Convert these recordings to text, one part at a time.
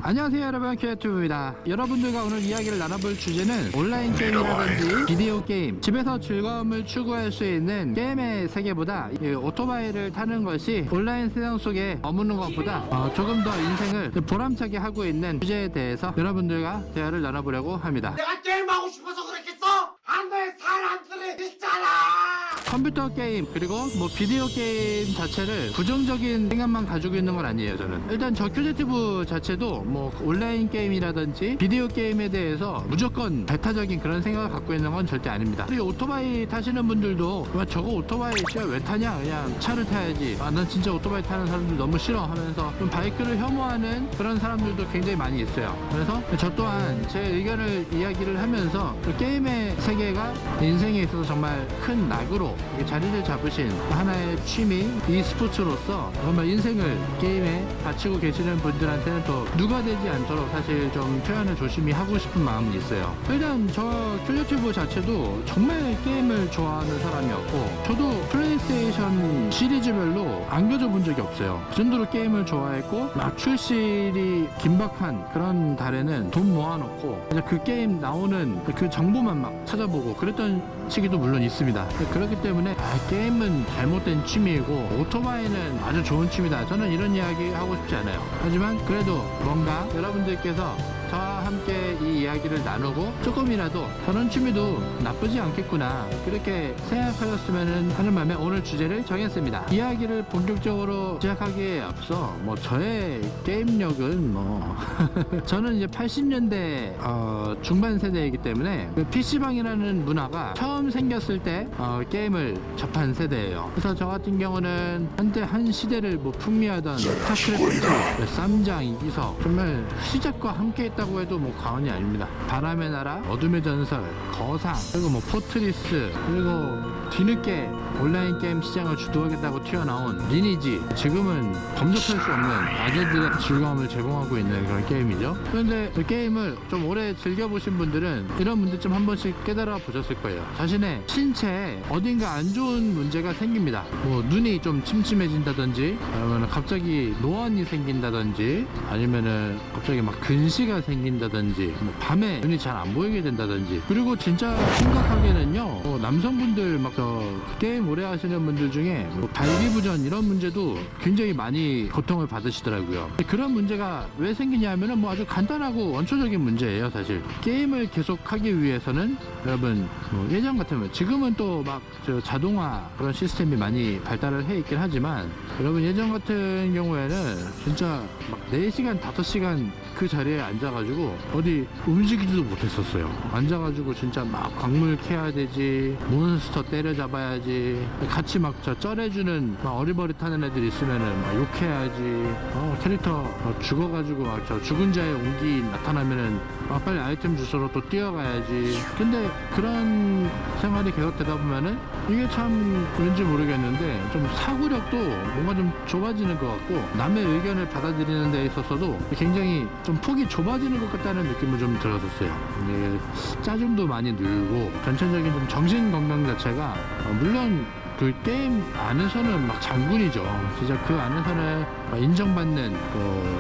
안녕하세요 여러분, 큐튜브입니다. 여러분들과 오늘 이야기를 나눠볼 주제는 온라인 게임이라든지 비디오 게임, 집에서 즐거움을 추구할 수 있는 게임의 세계보다 이 오토바이를 타는 것이 온라인 세상 속에 머무는 것보다 조금 더 인생을 보람차게 하고 있는 주제에 대해서 여러분들과 대화를 나눠보려고 합니다. 내가 게임하고 싶어서 그랬겠어? 안 돼, 사람들이 있잖아. 컴퓨터 게임 그리고 뭐 비디오 게임 자체를 부정적인 생각만 가지고 있는 건 아니에요. 저는 일단 저 큐제티브 자체도 뭐 온라인 게임이라든지 비디오 게임에 대해서 무조건 배타적인 그런 생각을 갖고 있는 건 절대 아닙니다. 그리고 오토바이 타시는 분들도 저거 오토바이 진짜 왜 타냐, 그냥 차를 타야지, 난 진짜 오토바이 타는 사람들 너무 싫어 하면서 좀 바이크를 혐오하는 그런 사람들도 굉장히 많이 있어요. 그래서 저 또한 제 의견을 이야기를 하면서 그 게임의 세계가 인생에 있어서 정말 큰 낙으로 자리를 잡으신 하나의 취미 e스포츠로서 정말 인생을 게임에 바치고 계시는 분들한테는 또 누가 되지 않도록 사실 좀 표현을 조심히 하고 싶은 마음이 있어요. 일단 저 큐유튜브 자체도 정말 게임을 좋아하는 사람이었고, 저도 플레이스테이션 시리즈별로 안겨줘 본 적이 없어요. 그 정도로 게임을 좋아했고, 막 출시일이 긴박한 그런 달에는 돈 모아놓고 그냥 그 게임 나오는 그 정보만 막 찾아보고 그랬던 시기도 물론 있습니다. 그렇기 때문에 게임은 잘못된 취미이고 오토바이는 아주 좋은 취미다, 저는 이런 이야기 하고 싶지 않아요. 하지만 그래도 뭔가 여러분들께서 저와 함께 이 이야기를 나누고 조금이라도 저런 취미도 나쁘지 않겠구나 그렇게 생각하셨으면 하는 마음에 오늘 주제를 정했습니다. 이야기를 본격적으로 시작하기에 앞서 뭐 저의 게임력은 뭐 저는 이제 80년대 중반 세대이기 때문에 그 PC방이라는 문화가 처음 생겼을 때 게임을 접한 세대예요. 그래서 저 같은 경우는 한때 한 시대를 뭐 풍미하던 스타크래프트, 쌈장, 이기석, 정말 시작과 함께 했다고 해도 뭐 과언이 아닙니다. 바람의 나라, 어둠의 전설, 거상, 그리고 뭐 포트리스, 그리고 뒤늦게 온라인 게임 시장을 주도하겠다고 튀어나온 리니지, 지금은 범접할 수 없는 아재들의 즐거움을 제공하고 있는 그런 게임이죠. 그런데 그 게임을 좀 오래 즐겨보신 분들은 이런 문제점 한 번씩 깨달아 보셨을 거예요. 자신의 신체에 어딘가 안 좋은 문제가 생깁니다. 뭐 눈이 좀 침침해진다든지, 아니면 갑자기 노안이 생긴다든지, 아니면은 갑자기 막 근시가 생긴다든지, 뭐 밤에 눈이 잘 안 보이게 된다든지, 그리고 진짜 심각하게는요, 남성분들 막 게임 오래 하시는 분들 중에 뭐 발기부전 이런 문제도 굉장히 많이 고통을 받으시더라고요. 그런 문제가 왜 생기냐 하면은 뭐 아주 간단하고 원초적인 문제예요. 사실 게임을 계속하기 위해서는 여러분 뭐 예전 같으면, 지금은 또 막 자동화 그런 시스템이 많이 발달을 해 있긴 하지만, 여러분 예전 같은 경우에는 진짜 막 4시간 5시간 그 자리에 앉아가지고 어디 움직이지도 못했었어요. 앉아가지고 진짜 막 광물 캐야 되지, 몬스터 때려잡아야지, 같이 막 저 쩔해주는 막 어리버릿하는 애들 있으면은 막 욕해야지, 캐릭터 죽어가지고 막 저 죽은 자의 온기 나타나면은 빨리 아이템 주소로 또 뛰어가야지. 근데 그런 생활이 계속 되다 보면은 이게 참 왠지 모르겠는데 좀 사고력도 뭔가 좀 좁아지는 것 같고, 남의 의견을 받아들이는 데 있어서도 굉장히 좀 폭이 좁아지는 것 같다는 느낌을 좀 들었었어요. 짜증도 많이 늘고 전체적인 좀 정신 건강 자체가 물론 그 게임 안에서는 막 장군이죠. 진짜 그 안에서는 인정받는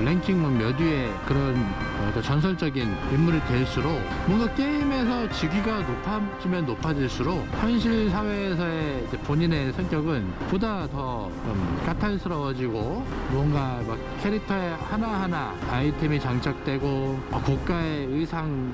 랭킹 몇 위의 그런 전설적인 인물이 될수록 뭔가 게임에서 직위가 높아지면 높아질수록 현실 사회에서의 본인의 성격은 보다 더 까탈스러워지고, 뭔가 막 캐릭터에 하나하나 아이템이 장착되고 고가의 의상,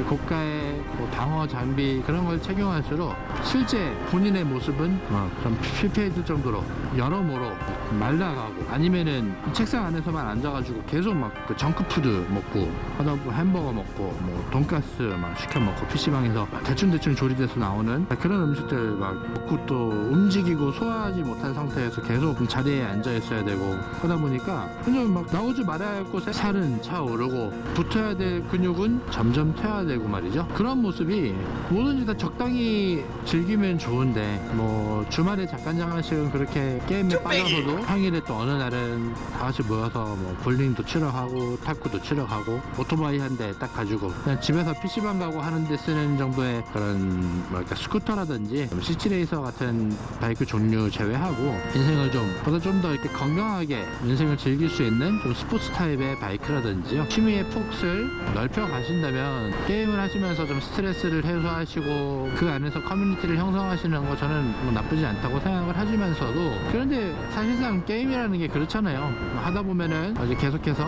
고가의 방어 장비 그런 걸 착용할수록 실제 본인의 모습은 좀 실패했을 정도로 여러모로 말라가고, 아니면은 책상 안에서만 앉아가지고 계속 막 그 정크푸드 먹고 하다 보고 햄버거 먹고 뭐 돈가스 막 시켜 먹고 PC방에서 대충 조리돼서 나오는 그런 음식들 막 먹고 또 움직이고 소화하지 못한 상태에서 계속 자리에 앉아 있어야 되고 하다 보니까 그냥 막 나오지 말아야 할 곳에 살은 차오르고 붙어야 될 근육은 점점 퇴화되고 말이죠. 그런 모습이 뭐든지 다 적당히 즐기면 좋은데, 뭐 주말에 잠깐씩은 그렇게 게임에 빠져서도 평일에 또 어느 날은 다 같이 모여서 뭐 볼링도 치러 가고 탁구도 치러 가고 오토바이 한 대 딱 가지고 그냥 집에서 PC방 가고 하는데 쓰는 정도의 그런 뭐랄까 스쿠터라든지 시티레이서 같은 바이크 종류 제외하고 인생을 좀 보다 좀 더 이렇게 건강하게 인생을 즐길 수 있는 좀 스포츠 타입의 바이크라든지요, 취미의 폭을 넓혀 가신다면 게임을 하시면서 좀 스트레스를 해소하시고 그 안에서 커뮤니티를 형성하시는 거 저는 뭐 나쁘지 않다고 생각을 하시면서도, 그런데 사실상 게임이라는 게 그렇잖아요. 하다 보면은 이제 계속해서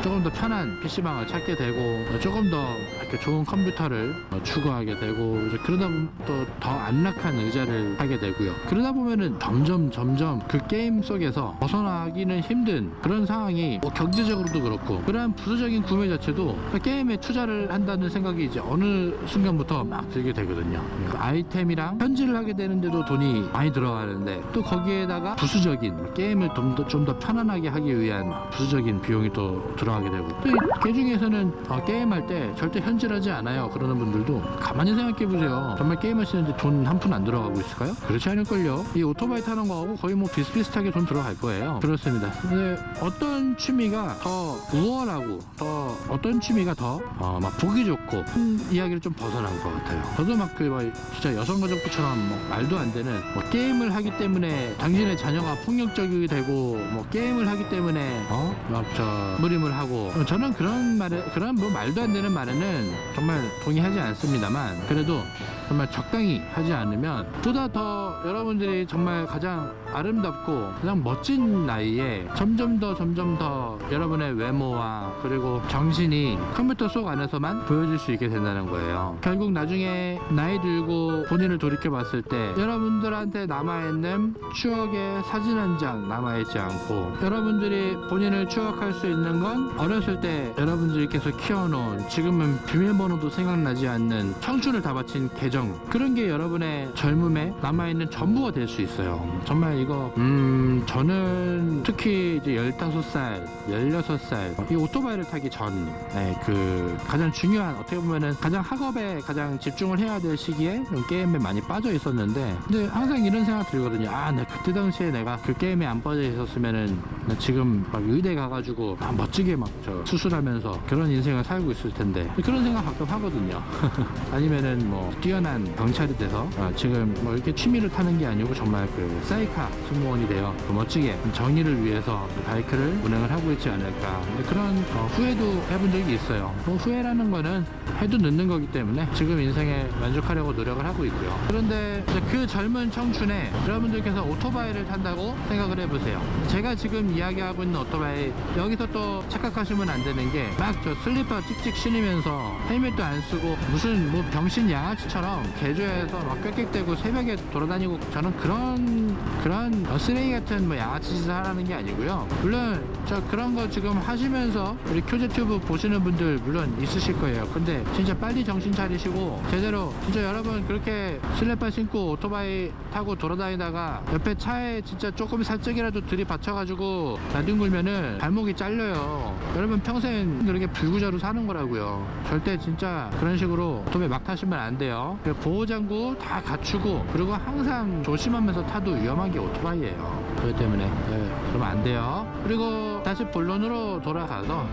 조금 더 편한 PC방을 찾게 되고 조금 더 이렇게 좋은 컴퓨터를 추구하게 되고 이제 그러다 보면 또 더 안락한 의자를 하게 되고요. 그러다 보면은 점점 그 게임 속에서 벗어나기는 힘든 그런 상황이 뭐 경제적으로도 그렇고 그러한 부수적인 구매 자체도 게임에 투자를 한다는 생각이 이제 어느 순간부터 막 들게 되거든요. 그 아이템이랑 현질을 하게 되는데도 돈이 많이 들어가는데 또 거기에다가 부수적인 게임을 좀 더 편안하게 하기 위한 부수적인 비용이 또 들어가게 되고, 또 그 중에서는 게임할 때 절대 현질하지 않아요 그러는 분들도 가만히 생각해 보세요. 정말 게임하시는데 돈 한 푼 안 들어가고 있을까요? 그렇지 않을걸요. 이 오토바이 타는 거하고 거의 뭐 비슷비슷하게 돈 들어갈 거예요. 그렇습니다. 근데 어떤 취미가 더 우월하고 어떤 취미가 더 막 보기 좋고 한 이야기를 좀 벗어난 것 같아요. 저도 막 진짜 여성가족부처럼 뭐 말도 안 되는 뭐 게임을 하기 때문에 당신의 자녀가 폭력적이 되고 뭐 게임을 하기 때문에 무림을 하고, 저는 그런 뭐 말도 안 되는 말에는 정말 동의하지 않습니다만, 그래도 정말 적당히 하지 않으면 보다 더 여러분들이 정말 가장 아름답고 가장 멋진 나이에 점점 더 여러분의 외모와 그리고 정신이 컴퓨터 속 안에서만 보여질 수 있게 된다는 거예요. 결국 나중에 나이 들고 본인을 돌이켜 봤을 때 여러분들한테 남아있는 추억의 사진 한 장 남아있지 않고, 여러분들이 본인을 추억할 수 있는 건 어렸을 때 여러분들께서 키워놓은, 지금은 비밀번호도 생각나지 않는 청춘을 다 바친 계정, 그런 게 여러분의 젊음에 남아있는 전부가 될 수 있어요. 정말 이거 저는 특히 이제 15살 16살 이 오토바이를 타기 전 그 가장 중요한, 어떻게 보면은 가장 학업에 가장 집중을 해야 될 시기에 게임에 많이 빠져 있었는데, 근데 항상 이런 생각 들거든요. 나 그때 당시에 내가 그 게임에 안 빠져 있었으면은 나 지금 막 의대 가가지고 멋지게 막 수술하면서 그런 인생을 살고 있을 텐데, 그런 생각 가끔 하거든요. 아니면은 뭐 뛰어난 경찰이 돼서 지금 뭐 이렇게 취미를 타는 게 아니고 정말 그 사이카 승무원이 되어 멋지게 정의를 위해서 바이크를 운행을 하고 있지 않을까, 그런 후회도 해본 적이 있어요. 뭐 후회라는 거는 해도 늦는 거기 때문에 지금 인생에 만족하려고 노력을 하고 있고요. 그런데 이제 그 젊은 청춘에 여러분들께서 오토바이를 탄다고 생각을 해보세요. 제가 지금 이야기하고 있는 오토바이, 여기서 또 착각하시면 안 되는 게 막 슬리퍼 찍찍 신으면서 헬멧도 안 쓰고 무슨 뭐 병신 양아치처럼 개조해서 막 꽥꽥대고 새벽에 돌아다니고, 저는 그런 쓰레기 같은 뭐 양아치 짓을 하라는 게 아니고요. 물론 그런 거 지금 하시면서 우리 큐제튜브 보시는 분들 물론 있으실 거예요. 근데 진짜 빨리 정신 차리시고 제대로, 진짜 여러분 그렇게 슬리퍼 신고 오토바이 타고 돌아다니다가 옆에 차에 진짜 조금 살짝이라도 들이받쳐가지고 나뒹굴면은 발목이 잘려요. 여러분 평생 그렇게 불구자로 사는 거라고요. 절대 진짜 그런 식으로 오토바이 막 타시면 안 돼요. 보호장구 다 갖추고, 그리고 항상 조심하면서 타도 위험한 게 오토바이예요. 그렇기 때문에 그러면 안 돼요. 그리고 다시 본론으로 돌아가서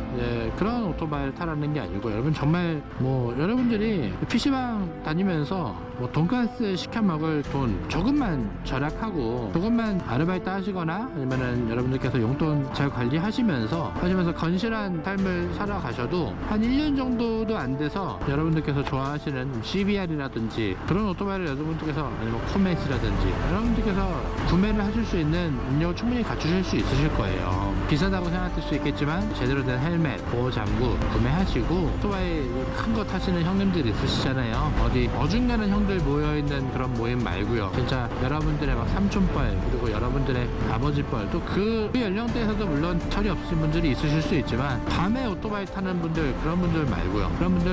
그런 오토바이를 타라는 게 아니고, 여러분 정말 뭐 여러분들이 PC방 다니면서 뭐 돈가스 시켜 먹을 돈 조금만 절약하고 조금만 아르바이트 하시거나, 아니면은 여러분들께서 용돈 잘 관리하시면서 건실한 삶을 살아가셔도 한 1년 정도도 안 돼서 여러분들께서 좋아하시는 CBR이라든지 그런 오토바이를 여러분들께서, 아니면 코멧이라든지 여러분들께서 구매를 하실 수 있는 능력을 충분히 갖추실 수 있으실 거예요. 비싸다고 생각할 수 있겠지만 제대로 된 헬멧, 보호장구 구매하시고, 오토바이 큰 거 타시는 형님들 있으시잖아요. 어디 어중간한 형들 모여있는 그런 모임 말고요. 진짜 여러분들의 막 삼촌뻘, 그리고 여러분들의 아버지뻘, 또 그 연령대에서도 물론 철이 없으신 분들이 있으실 수 있지만, 밤에 오토바이 타는 분들, 그런 분들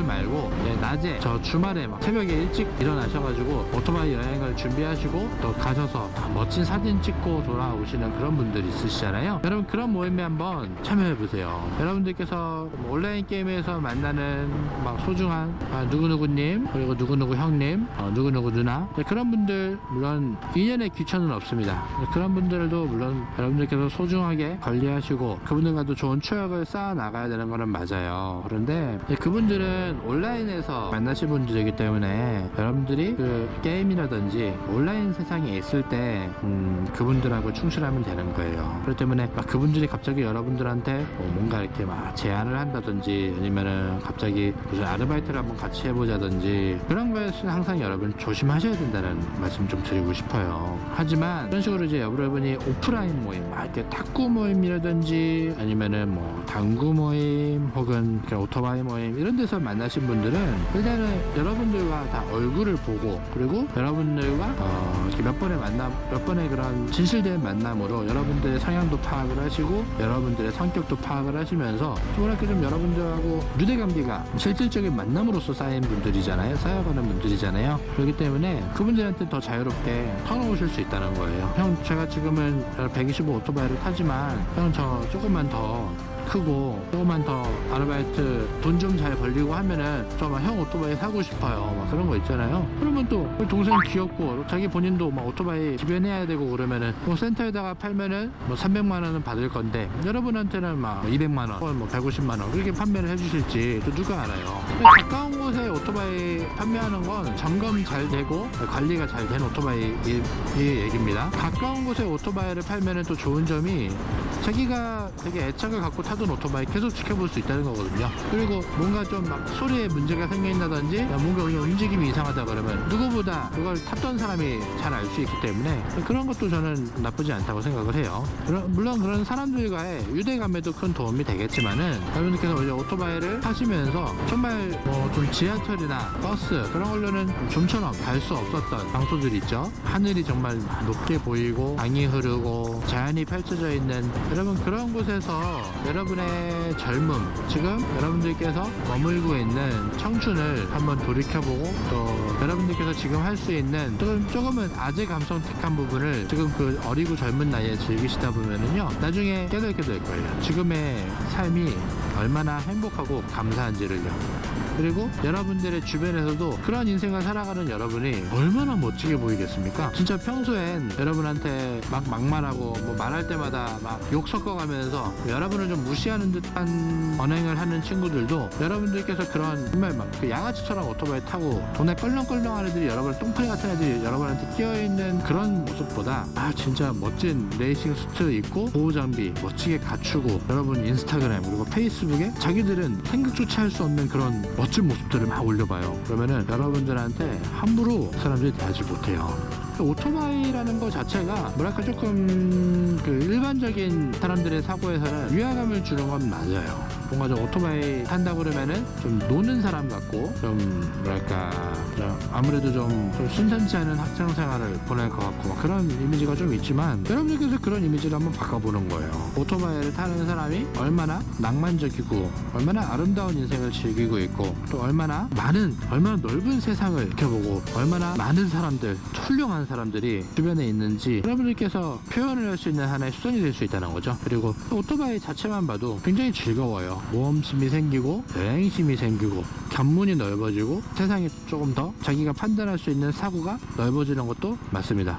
말고 낮에 주말에 막 새벽에 일찍 일어나셔가지고 오토바이 여행을 준비하시고 또 가셔서 멋진 사진 찍고 돌아오시는 그런 분들 있으시잖아요. 여러분 그런 모임에 한번 참여해보세요. 여러분들께서 뭐 온라인 게임에서 만나는 막 소중한 누구누구님, 그리고 누구누구 형님, 누구누구 누나, 그런 분들 물론 인연에 귀천은 없습니다. 그런 분들도 물론 여러분들께서 소중하게 관리하시고 그분들과도 좋은 추억을 쌓아 나가야 되는 거는 맞아요. 그런데 그분들은 온라인에서 만나신 분들이기 때문에 여러분들이 그 게임이라든지 온라인 세상에 있을 때 그분들하고 충실하면 되는 거예요. 그렇기 때문에 막 그분들이 갑자기 여러분들한테 뭔가 이렇게 막 제안을 한다든지 아니면은 갑자기 무슨 아르바이트를 한번 같이 해보자든지 그런 거에서 항상 여러분 조심하셔야 된다는 말씀 좀 드리고 싶어요. 하지만 그런 식으로 이제 여러분이 오프라인 모임, 이렇게 탁구 모임이라든지 아니면은 뭐 당구 모임 혹은 오토바이 모임 이런 데서 만나신 분들은 일단은 여러분들과 다 얼굴을 보고 그리고 여러분들과 이렇게 몇 번의 그런 진실된 만남으로 여러분들의 성향도 파악을 하시고 여러분들의 성격도 파악을 하시면서 뭐랄까 좀 여러분들하고 유대관계가 실질적인 만남으로서 쌓인 분들이잖아요. 쌓여가는 분들이잖아요. 그렇기 때문에 그분들한테 더 자유롭게 털어오실 수 있다는 거예요. 형, 제가 지금은 125 오토바이를 타지만 형 저 조금만 더 크고 조금만 더 아르바이트 돈 좀 잘 벌리고 하면은 저 막 형 오토바이 사고 싶어요. 막 그런 거 있잖아요. 그러면 또 동생 귀엽고 자기 본인도 막 오토바이 기변해야 되고 그러면은 뭐 센터에다가 팔면은 뭐 300만 원은 받을 건데 여러분한테는 막 200만 원 혹은 뭐 150만 원 그렇게 판매를 해주실지 또 누가 알아요. 가까운 곳에 오토바이 판매하는 건 점검 잘 되고 관리가 잘 된 오토바이 얘기입니다. 가까운 곳에 오토바이를 팔면은 또 좋은 점이 자기가 되게 애착을 갖고 타던 오토바이 계속 지켜볼 수 있다는 거거든요. 그리고 뭔가 좀 막 소리에 문제가 생겨있다든지 뭔가 움직임이 이상하다 그러면 누구보다 그걸 탔던 사람이 잘 알 수 있기 때문에 그런 것도 저는 나쁘지 않다고 생각을 해요. 물론 그런 사람들과의 유대감에도 큰 도움이 되겠지만은 여러분들께서 이제 오토바이를 타시면서 정말 뭐 좀 지하철이나 버스 그런 걸로는 좀처럼 갈 수 없었던 장소들 있죠. 하늘이 정말 높게 보이고 강이 흐르고 자연이 펼쳐져 있는 여러분 그런 곳에서 여러분의 젊음 지금 여러분들께서 머물고 있는 청춘을 한번 돌이켜보고 또 여러분들께서 지금 할 수 있는 조금은 아재 감성틱한 부분을 지금 그 어리고 젊은 나이에 즐기시다 보면은요 나중에 깨닫게 될 거예요. 지금의 삶이 얼마나 행복하고 감사한지를요. 그리고 여러분들의 주변에서도 그런 인생을 살아가는 여러분이 얼마나 멋지게 보이겠습니까? 진짜 평소엔 여러분한테 막 막말하고 뭐 말할 때마다 막 욕 섞어가면서 여러분을 좀 무시하는 듯한 언행을 하는 친구들도 여러분들께서 그런 정말 막 그 양아치처럼 오토바이 타고 돈에 껄렁껄렁한 애들이 여러분 똥풀이 같은 애들이 여러분한테 끼어있는 그런 모습보다 진짜 멋진 레이싱 수트 입고 보호장비 멋지게 갖추고 여러분 인스타그램 그리고 페이스북에 자기들은 생각조차 할 수 없는 그런 멋진 모습들을 막 올려봐요. 그러면은 여러분들한테 함부로 사람들이 대하지 못해요. 오토바이라는 것 자체가 뭐랄까 조금 그 일반적인 사람들의 사고에서는 위화감을 주는 건 맞아요. 뭔가 좀 오토바이 탄다고 그러면은 좀 노는 사람 같고 좀 뭐랄까 좀 아무래도 좀 순탄치 않은 학창 생활을 보낼 것 같고 막 그런 이미지가 좀 있지만 여러분들께서 그런 이미지를 한번 바꿔보는 거예요. 오토바이를 타는 사람이 얼마나 낭만적이고 얼마나 아름다운 인생을 즐기고 있고 또 얼마나 넓은 세상을 지켜보고 얼마나 많은 사람들 훌륭한 사람들이 주변에 있는지 여러분들께서 표현을 할 수 있는 하나의 수단이 될 수 있다는 거죠. 그리고 오토바이 자체만 봐도 굉장히 즐거워요. 모험심이 생기고 여행심이 생기고 견문이 넓어지고 세상이 조금 더 자기가 판단할 수 있는 사고가 넓어지는 것도 맞습니다.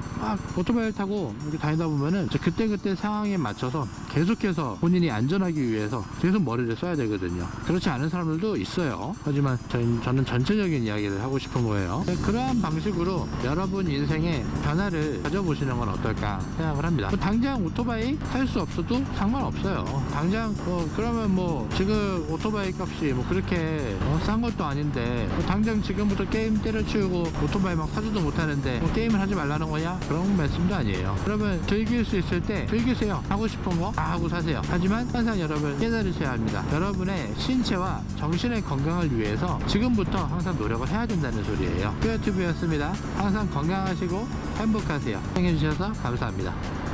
오토바이를 타고 이렇게 다니다 보면은 그때 상황에 맞춰서 계속해서 본인이 안전하기 위해서 계속 머리를 써야 되거든요. 그렇지 않은 사람들도 있어요. 하지만 저는 전체적인 이야기를 하고 싶은 거예요. 그러한 방식으로 여러분 인생에 변화를 가져보시는 건 어떨까 생각을 합니다. 당장 오토바이 탈 수 없어도 상관없어요. 당장 그러면 뭐 지금 오토바이 값이 뭐 그렇게 싼 것도 아닌데 당장 지금부터 게임 때려치우고 오토바이 막 사지도 못하는데 게임을 하지 말라는 거냐? 그런 말씀도 아니에요. 여러분 즐길 수 있을 때 즐기세요. 하고 싶은 거 다 하고 사세요. 하지만 항상 여러분 깨달으셔야 합니다. 여러분의 신체와 정신의 건강을 위해서 지금부터 항상 노력을 해야 된다는 소리예요. 퓨어튜브였습니다. 항상 건강하시고 행복하세요. 시청해주셔서 감사합니다.